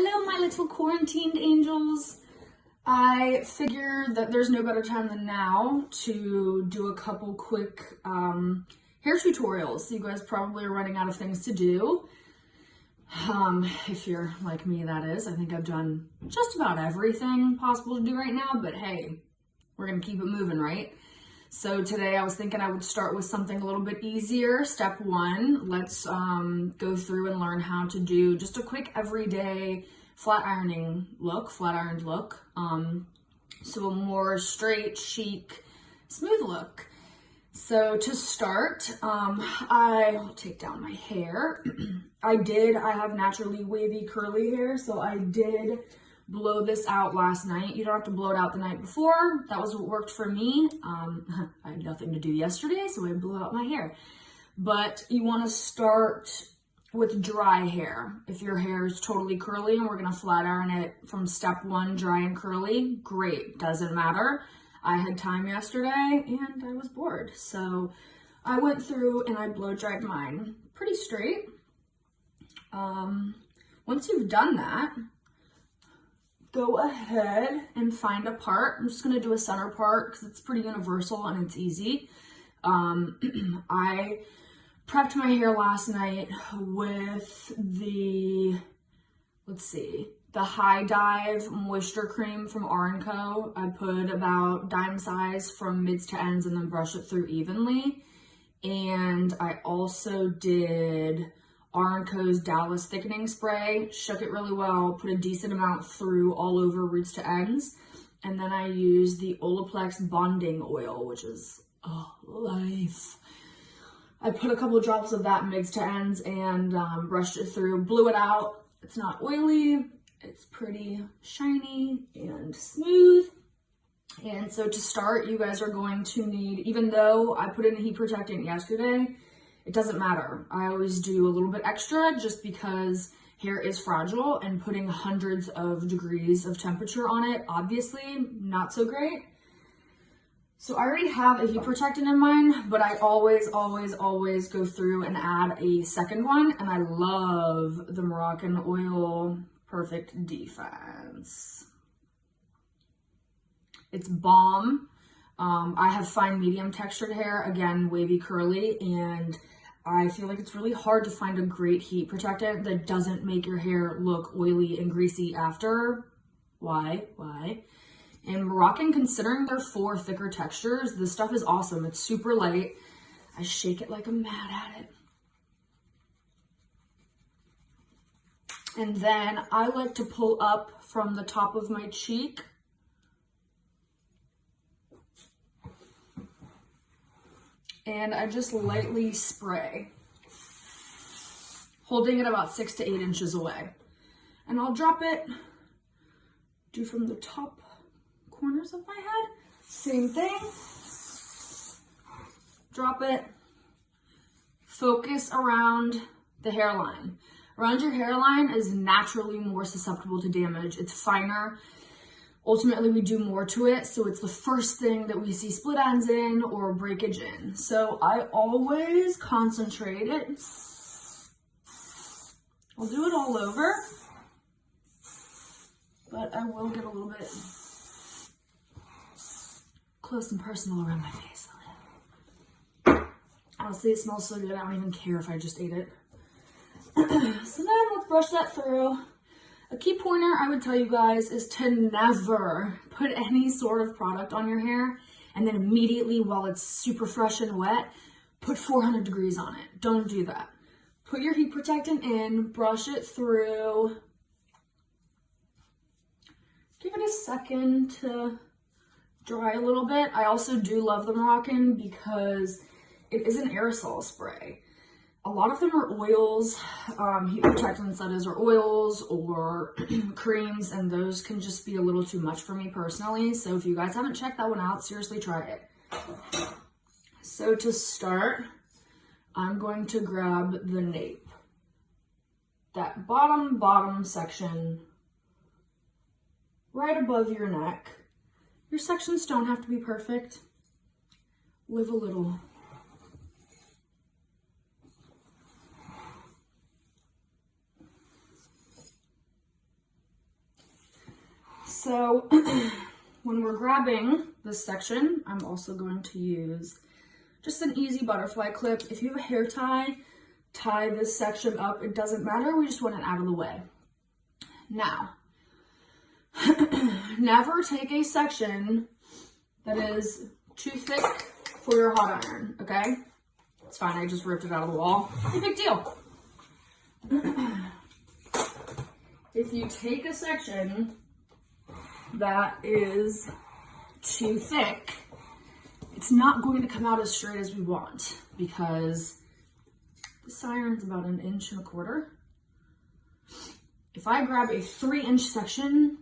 Hello, my little quarantined angels. I figured that there's no better time than now to do a couple quick hair tutorials. You guys probably are running out of things to do. If you're like me, that is. I think I've done just about everything possible to do right now, but hey, we're gonna keep it moving, right? So today I was thinking I would start with something a little bit easier. Step one, let's go through and learn how to do just a quick everyday flat-ironed look. So a more straight, chic, smooth look. So to start, I'll take down my hair. I have naturally wavy curly hair, so I did blow this out last night. You don't have to blow it out the night before. That was what worked for me. I had nothing to do yesterday, so I blew out my hair. But you want to start with dry hair. If your hair is totally curly and we're gonna flat iron it from step one, dry and curly, great, doesn't matter. I had time yesterday and I was bored. So I went through and I blow dried mine pretty straight. Once you've done that, go ahead and find a part. I'm just gonna do a center part because it's pretty universal and it's easy. I prepped my hair last night with the High Dive Moisture Cream from R&Co. I put about dime size from mids to ends and then brush it through evenly. And I also did R&Co's Dallas thickening spray, shook it really well, put a decent amount through all over roots to ends. And then I used the Olaplex bonding oil, which is life. I put a couple of drops of that mids to ends and brushed it through, blew it out. It's not oily, it's pretty shiny and smooth. And so to start, you guys are going to need, even though I put in a heat protectant yesterday, it doesn't matter. I always do a little bit extra just because hair is fragile and putting hundreds of degrees of temperature on it, obviously not so great. So I already have a heat protectant in mine, but I always go through and add a second one. And I love the Moroccan Oil Perfect Defense. It's bomb. I have fine medium textured hair, again, wavy curly, and I feel like it's really hard to find a great heat protectant that doesn't make your hair look oily and greasy after. Why? And Moroccan, considering they're for thicker textures, this stuff is awesome. It's super light. I shake it like I'm mad at it. And then I like to pull up from the top of my cheek. And I just lightly spray, holding it about 6 to 8 inches away. And I'll drop it, do from the top corners of my head, same thing, drop it, focus around the hairline. Around your hairline is naturally more susceptible to damage. It's finer. Ultimately, we do more to it, so it's the first thing that we see split ends in or breakage in. So I always concentrate it. I'll do it all over, but I will get a little bit close and personal around my face. Honestly, it smells so good, I don't even care if I just ate it. So then let's brush that through. A key pointer I would tell you guys is to never put any sort of product on your hair and then immediately, while it's super fresh and wet, put 400 degrees on it. Don't do that. Put your heat protectant in, brush it through. Give it a second to dry a little bit. I also do love the Moroccan because it is an aerosol spray. A lot of them are oils, heat protectants that is, or oils or creams, and those can just be a little too much for me personally. So if you guys haven't checked that one out, seriously try it. So to start, I'm going to grab the nape. That bottom section right above your neck. Your sections don't have to be perfect. Live a little. So when we're grabbing this section, I'm also going to use just an easy butterfly clip. If you have a hair tie, tie this section up. It doesn't matter. We just want it out of the way. Now, never take a section that is too thick for your hot iron, okay? It's fine. I just ripped it out of the wall. No big deal. If you take a section that is too thick, it's not going to come out as straight as we want because this iron's about 1.25 inches. If I grab a 3-inch section,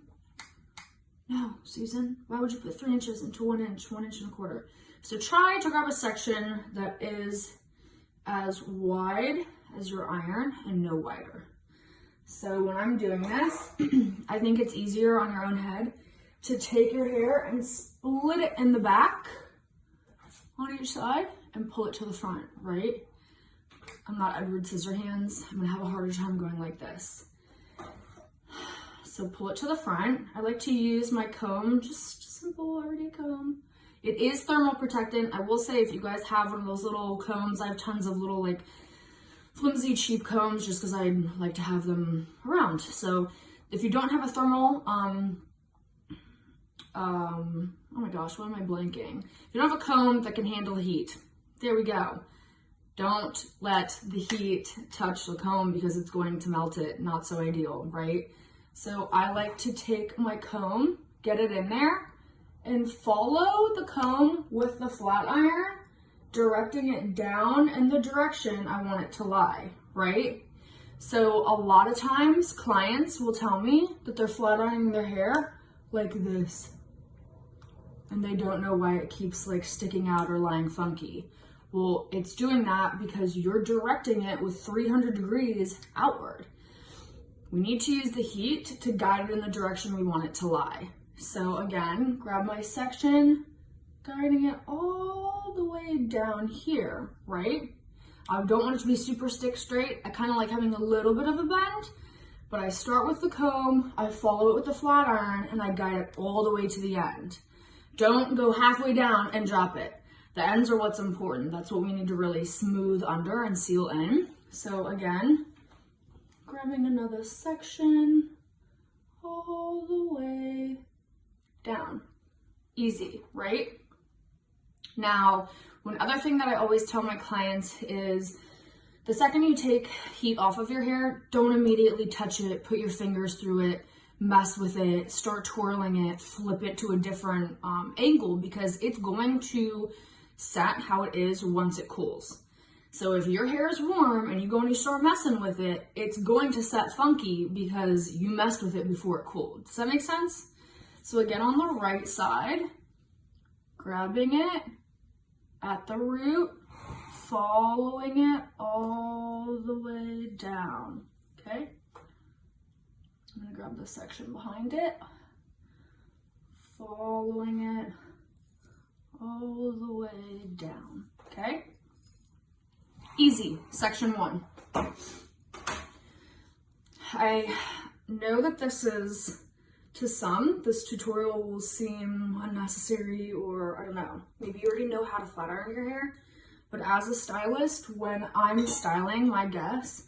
no, Susan, why would you put 3 inches into 1 inch, 1.25 inches? So try to grab a section that is as wide as your iron and no wider. So when I'm doing this, I think it's easier on your own head to take your hair and split it in the back on each side and pull it to the front, right? I'm not Edward Scissorhands. I'm gonna have a harder time going like this. So pull it to the front. I like to use my comb, just a simple everyday comb. It is thermal protectant. I will say if you guys have one of those little combs, I have tons of little like flimsy cheap combs just because I like to have them around. So if you don't have a thermal, oh my gosh, why am I blanking? If you don't have a comb that can handle the heat, there we go. Don't let the heat touch the comb because it's going to melt it. Not so ideal, right? So I like to take my comb, get it in there, and follow the comb with the flat iron, directing it down in the direction I want it to lie, right? So a lot of times clients will tell me that they're flat ironing their hair like this, and they don't know why it keeps like sticking out or lying funky. Well, it's doing that because you're directing it with 300 degrees outward. We need to use the heat to guide it in the direction we want it to lie. So again, grab my section, guiding it all the way down here, right? I don't want it to be super stick straight. I kind of like having a little bit of a bend, but I start with the comb, I follow it with the flat iron, and I guide it all the way to the end. Don't go halfway down and drop it. The ends are what's important. That's what we need to really smooth under and seal in. So again, grabbing another section all the way down. Easy, right? Now, one other thing that I always tell my clients is the second you take heat off of your hair, don't immediately touch it, put your fingers through it, mess with it, start twirling it, flip it to a different angle because it's going to set how it is once it cools. So if your hair is warm and you go and you start messing with it, it's going to set funky because you messed with it before it cooled. Does that make sense? So again, on the right side, grabbing it at the root, following it all the way down, okay? I'm gonna grab the section behind it, following it all the way down, okay? Easy, section 1. I know that this is, to some, this tutorial will seem unnecessary or I don't know, maybe you already know how to flat iron your hair, but as a stylist, when I'm styling my guests,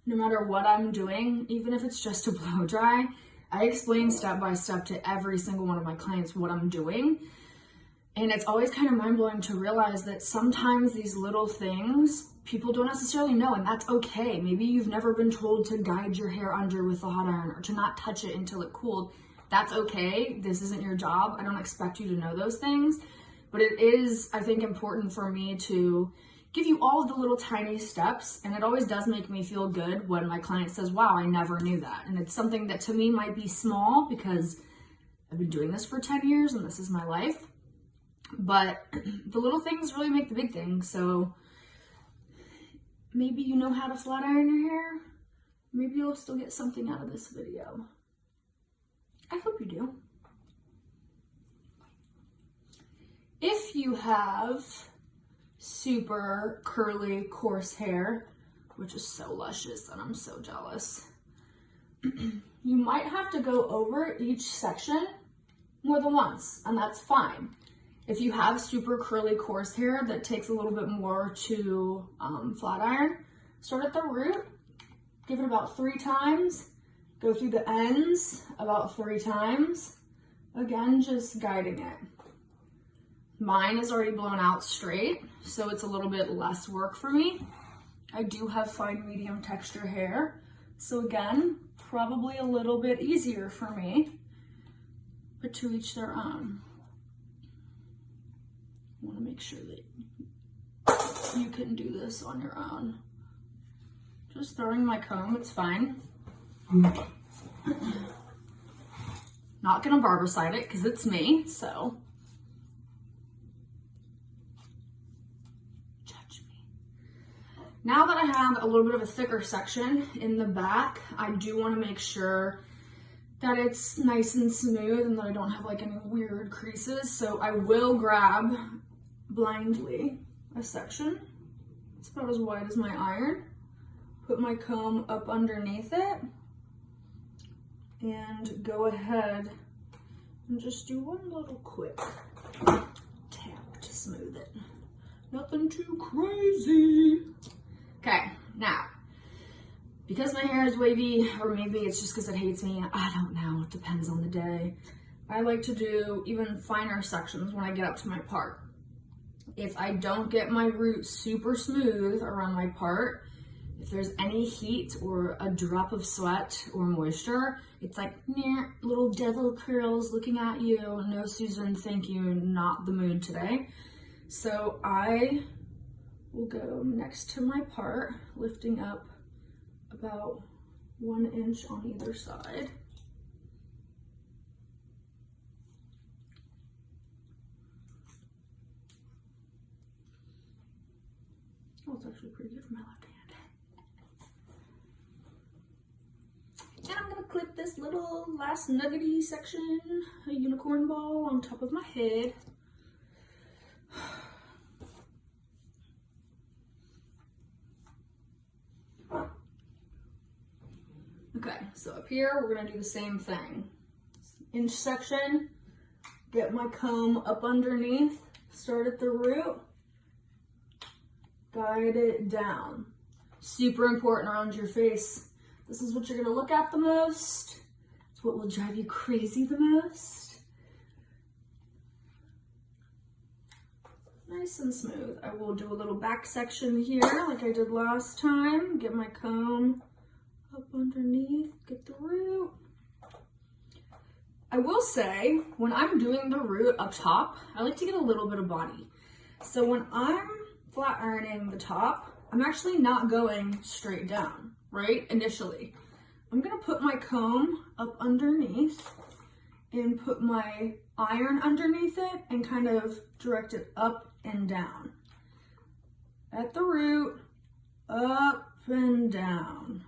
no matter what I'm doing, even if it's just to blow dry, I explain step by step to every single one of my clients what I'm doing. And it's always kind of mind-blowing to realize that sometimes these little things people don't necessarily know, and that's okay. Maybe you've never been told to guide your hair under with the hot iron or to not touch it until it cooled. That's okay. This isn't your job. I don't expect you to know those things, but it is, I think, important for me to give you all of the little tiny steps, and it always does make me feel good when my client says, wow, I never knew that. And it's something that to me might be small because I've been doing this for 10 years and this is my life. But the little things really make the big things. So maybe you know how to flat iron your hair. Maybe you'll still get something out of this video. I hope you do. If you have super curly, coarse hair, which is so luscious and I'm so jealous, you might have to go over each section more than once, and that's fine. If you have super curly coarse hair that takes a little bit more to flat iron, start at the root, give it about 3 times, go through the ends about 3 times, again, just guiding it. Mine is already blown out straight, so it's a little bit less work for me. I do have fine medium texture hair, so again, probably a little bit easier for me, but to each their own. I want to make sure that you can do this on your own. Just throwing my comb, it's fine. Not gonna barbicide it because it's me, so. Judge me. Now that I have a little bit of a thicker section in the back, I do want to make sure that it's nice and smooth and that I don't have like any weird creases. So I will grab blindly a section. It's about as wide as my iron. Put my comb up underneath it and go ahead and just do one little quick tap to smooth it. Nothing too crazy. Okay, now, because my hair is wavy, or maybe it's just because it hates me, I don't know, it depends on the day. I like to do even finer sections when I get up to my part. If I don't get my root super smooth around my part, if there's any heat or a drop of sweat or moisture, it's like, nah, little devil curls looking at you. No, Susan, thank you, not the mood today. So I will go next to my part, lifting up about 1 inch on either side. Oh, it's actually pretty good for my left hand. And I'm gonna clip this little last nuggety section, a unicorn ball on top of my head. Okay, so up here, we're gonna do the same thing. Inch section, get my comb up underneath, start at the root, guide it down. Super important around your face. This is what you're gonna look at the most. It's what will drive you crazy the most. Nice and smooth. I will do a little back section here like I did last time. Get my comb up underneath, get the root. I will say, when I'm doing the root up top, I like to get a little bit of body. So when I'm flat ironing the top, I'm actually not going straight down, right? Initially. I'm gonna put my comb up underneath and put my iron underneath it and kind of direct it up and down. At the root, up and down.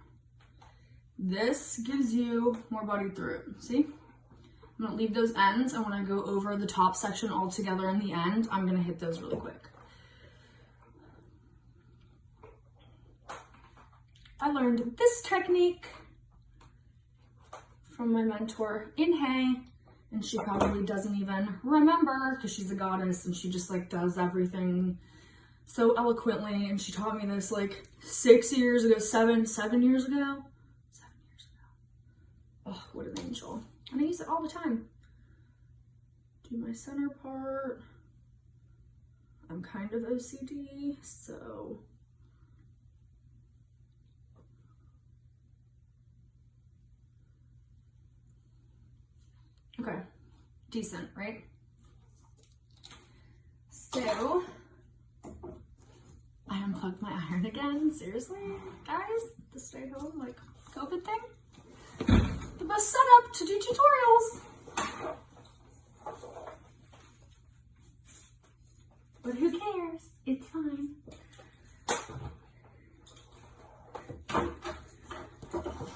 This gives you more body through it, see? I'm gonna leave those ends, and when I go over the top section all together in the end, I'm gonna hit those really quick. I learned this technique from my mentor in Hay, and she probably doesn't even remember because she's a goddess and she just like does everything so eloquently, and she taught me this like 6 years ago, seven years ago. Oh, what an angel. And I use it all the time. Do my center part. I'm kind of OCD, so. Okay, decent, right? So, I unplugged my iron again. Seriously, guys? The stay home, like, COVID thing? The best setup to do tutorials. But who cares? It's fine.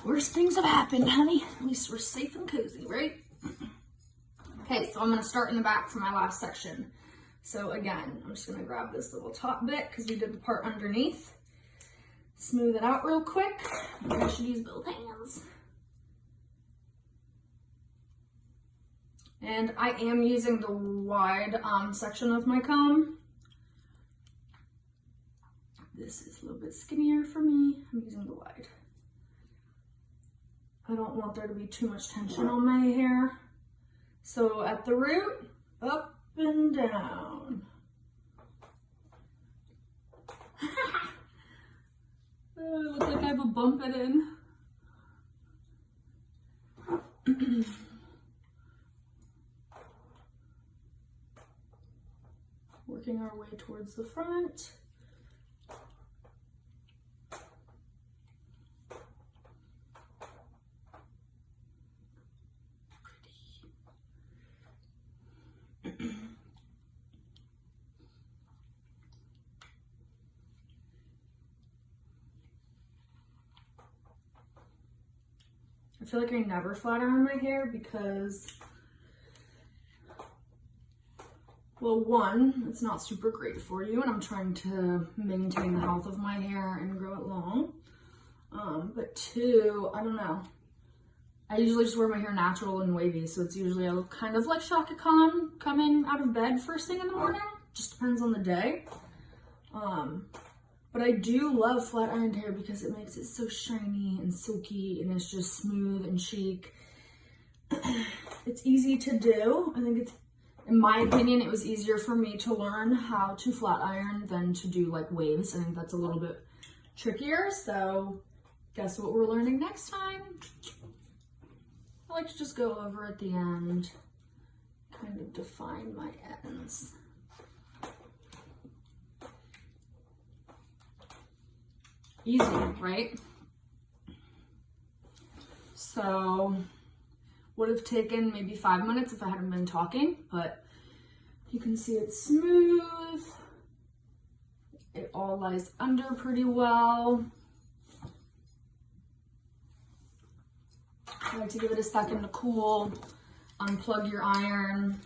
Worst things have happened, honey. At least we're safe and cozy, right? Okay, so I'm gonna start in the back for my last section. So again, I'm just gonna grab this little top bit because we did the part underneath. Smooth it out real quick. I should use both hands. And I am using the wide section of my comb. This is a little bit skinnier for me. I'm using the wide. I don't want there to be too much tension on my hair. So at the root, up and down. Oh, I look like I have a bump it in. Working our way towards the front. I feel like I never flat iron my hair because, well, one, it's not super great for you, and I'm trying to maintain the health of my hair and grow it long. But two, I don't know. I usually just wear my hair natural and wavy, so it's usually I look kind of like Shaka Khan coming out of bed first thing in the morning. Just depends on the day. But I do love flat ironed hair because it makes it so shiny and silky, and it's just smooth and chic. It's easy to do. I think it's, in my opinion, it was easier for me to learn how to flat iron than to do like waves. I think that's a little bit trickier. So guess what we're learning next time? I like to just go over at the end, kind of define my ends. Easy, right? So would have taken maybe 5 minutes if I hadn't been talking, but you can see it's smooth. It all lies under pretty well. I like to give it a second to cool, unplug your iron,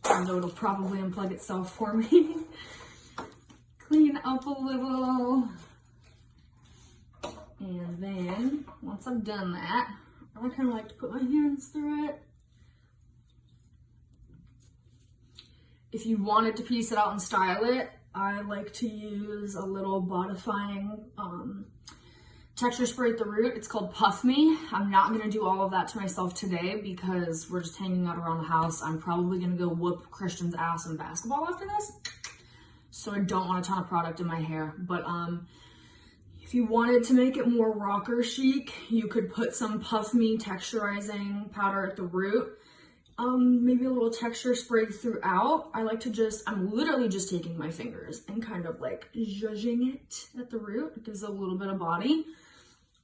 although it'll probably unplug itself for me. Clean up a little. And then, once I've done that, I kind of like to put my hands through it. If you wanted to piece it out and style it, I like to use a little bodifying texture spray at the root. It's called Puff Me. I'm not going to do all of that to myself today because we're just hanging out around the house. I'm probably going to go whoop Christian's ass in basketball after this. So I don't want a ton of product in my hair. But if you wanted to make it more rocker chic, you could put some Puff Me texturizing powder at the root. Maybe a little texture spray throughout. I like to just, I'm literally just taking my fingers and kind of like zhuzhing it at the root. It gives a little bit of body.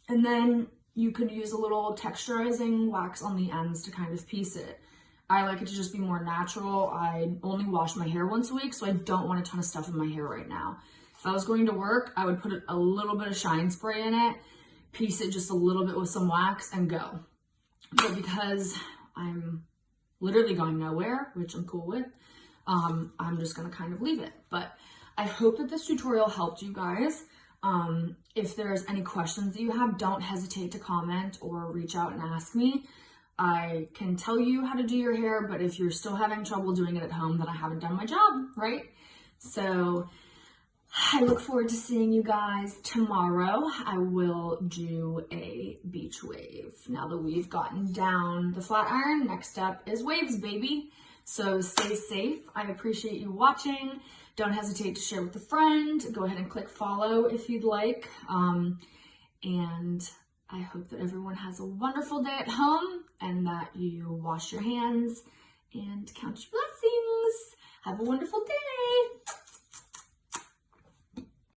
And then you could use a little texturizing wax on the ends to kind of piece it. I like it to just be more natural. I only wash my hair once a week, so I don't want a ton of stuff in my hair right now. If I was going to work, I would put a little bit of shine spray in it, piece it just a little bit with some wax, and go. But because I'm literally going nowhere, which I'm cool with, I'm just gonna kind of leave it. But I hope that this tutorial helped you guys. If there's any questions that you have, don't hesitate to comment or reach out and ask me. I can tell you how to do your hair, but if you're still having trouble doing it at home, then I haven't done my job, right? So I look forward to seeing you guys tomorrow. I will do a beach wave. Now that we've gotten down the flat iron, next step is waves, baby. So stay safe. I appreciate you watching. Don't hesitate to share with a friend. Go ahead and click follow if you'd like. And I hope that everyone has a wonderful day at home and that you wash your hands and count your blessings. Have a wonderful day.